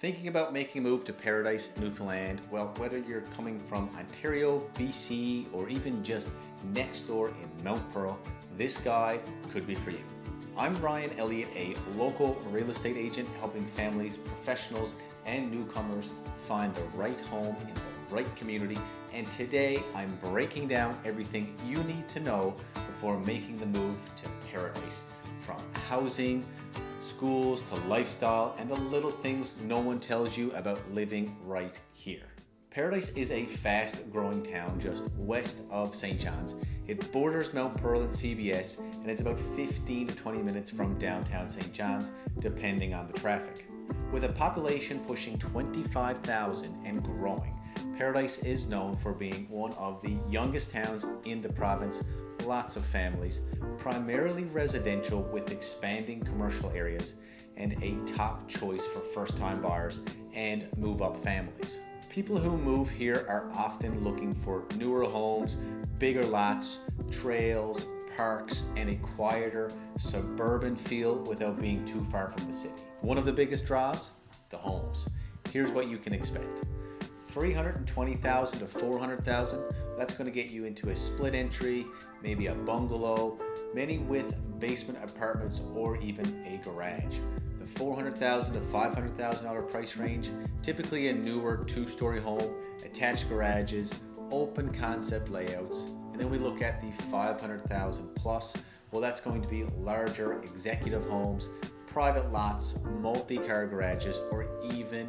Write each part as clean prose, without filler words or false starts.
Thinking about making a move to Paradise, Newfoundland? Well, whether you're coming from Ontario, BC, or even just next door in Mount Pearl, this guide could be for you. I'm Brian Elliott, a local real estate agent helping families, professionals, and newcomers find the right home in the right community. And today I'm breaking down everything you need to know before making the move to Paradise. From housing, schools to lifestyle, and the little things no one tells you about living right here. Paradise is a fast-growing town just west of St. John's. It borders Mount Pearl and CBS, and it's about 15 to 20 minutes from downtown St. John's, depending on the traffic. With a population pushing 25,000 and growing, Paradise is known for being one of the youngest towns in the province. Lots of families, primarily residential with expanding commercial areas, and a top choice for first-time buyers and move-up families. People who move here are often looking for newer homes, bigger lots, trails, parks, and a quieter suburban feel without being too far from the city. One of the biggest draws? The homes. Here's what you can expect. $320,000 to $400,000, that's going to get you into a split entry, maybe a bungalow, many with basement apartments or even a garage. The $400,000 to $500,000 price range, typically a newer two-story home, attached garages, open concept layouts. And then we look at the $500,000 plus, well, that's going to be larger executive homes, private lots, multi-car garages, or even,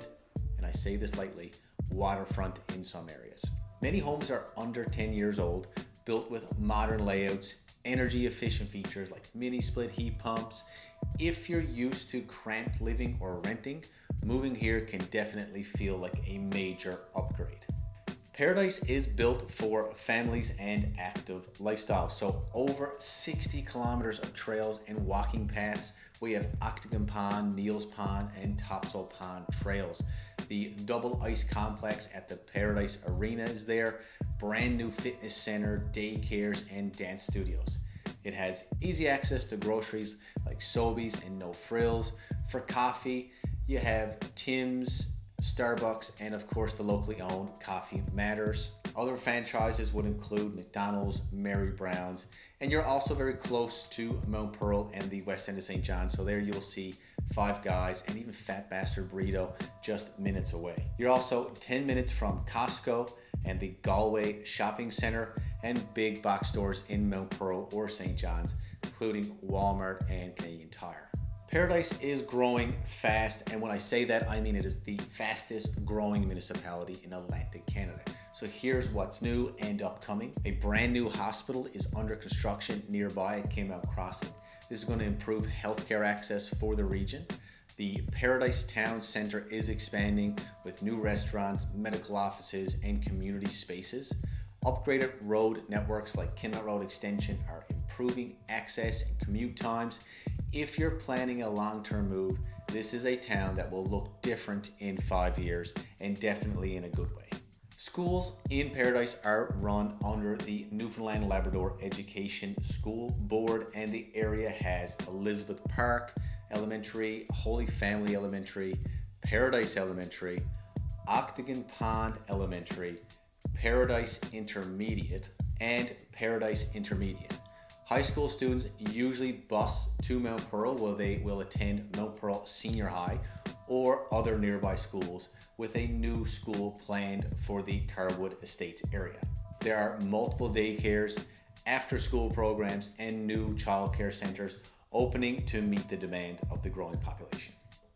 and I say this lightly, waterfront in some areas. Many homes are under 10 years old, built with modern layouts, energy efficient features like mini split heat pumps. If you're used to cramped living or renting, moving here can definitely feel like a major upgrade. Paradise is built for families and active lifestyle. So over 60 kilometers of trails and walking paths. We have Octagon Pond, Neil's Pond, and Topsail Pond trails. The double ice complex at the Paradise Arena is there. Brand new fitness center, daycares, and dance studios. It has easy access to groceries like Sobeys and No Frills. For coffee, you have Tim's, Starbucks, and of course the locally owned Coffee Matters. Other franchises would include McDonald's, Mary Brown's, and you're also very close to Mount Pearl and the west end of St. John, so there you'll see Five Guys and even Fat Bastard Burrito just minutes away. You're also 10 minutes from Costco and the Galway Shopping Center and big box stores in Mount Pearl or St. John's, including Walmart and Canadian Tire. Paradise is growing fast, and when I say that, I mean it is the fastest growing municipality in Atlantic Canada. So here's what's new and upcoming. A brand new hospital is under construction nearby at Kenmount Crossing. This is going to improve healthcare access for the region. The Paradise Town Centre is expanding with new restaurants, medical offices, and community spaces. Upgraded road networks like Kenmount Road Extension are improving access and commute times. If you're planning a long-term move, this is a town that will look different in 5 years, and definitely in a good way. Schools in Paradise are run under the Newfoundland Labrador Education School Board, and the area has Elizabeth Park Elementary, Holy Family Elementary, Paradise Elementary, Octagon Pond Elementary, Paradise Intermediate, and Paradise Intermediate. High school students usually bus to Mount Pearl, where they will attend Mount Pearl Senior High or other nearby schools, with a new school planned for the Carwood Estates area. There are multiple daycares, after-school programs, and new childcare centers opening to meet the demand of the growing population.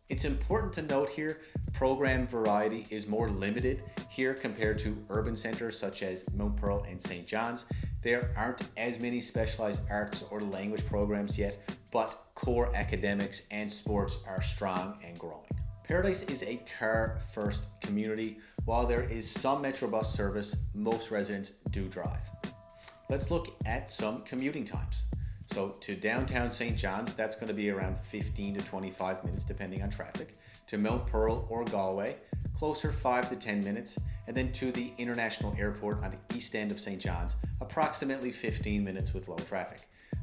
It's important to note here, program variety is more limited here compared to urban centers such as Mount Pearl and St. John's. There aren't as many specialized arts or language programs yet, but core academics and sports are strong and growing. Paradise is a car-first community. While there is some Metrobus service, most residents do drive. Let's look at some commuting times. So to downtown St. John's, that's going to be around 15 to 25 minutes depending on traffic. To Mount Pearl or Galway, closer 5 to 10 minutes. And then to the International Airport on the east end of St. John's, approximately 15 minutes with low traffic.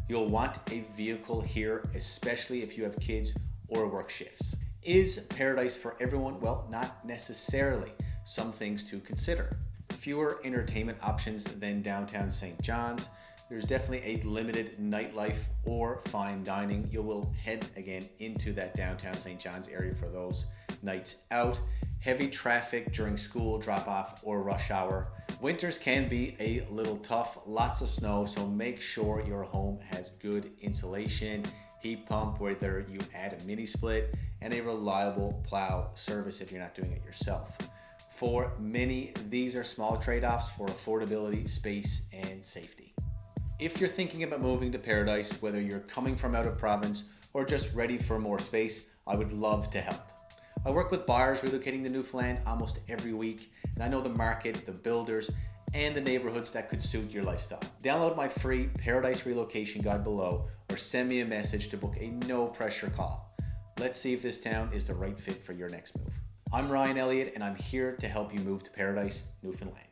You'll want a vehicle here, especially if you have kids or work shifts. Is paradise for everyone? Well, not necessarily. Some things to consider. Fewer entertainment options than downtown St. John's. There's definitely a limited nightlife or fine dining. You will head again into that downtown St. John's area for those nights out. Heavy traffic during school drop-off or rush hour. Winters can be a little tough, lots of snow, so make sure your home has good insulation, heat pump, whether you add a mini split, and a reliable plow service if you're not doing it yourself. For many, these are small trade-offs for affordability, space, and safety. If you're thinking about moving to Paradise, whether you're coming from out of province or just ready for more space, I would love to help. I work with buyers relocating to Newfoundland almost every week, and I know the market, the builders, and the neighborhoods that could suit your lifestyle. Download my free Paradise Relocation Guide below or send me a message to book a no pressure call. Let's see if this town is the right fit for your next move. I'm Ryan Elliott, and I'm here to help you move to Paradise, Newfoundland.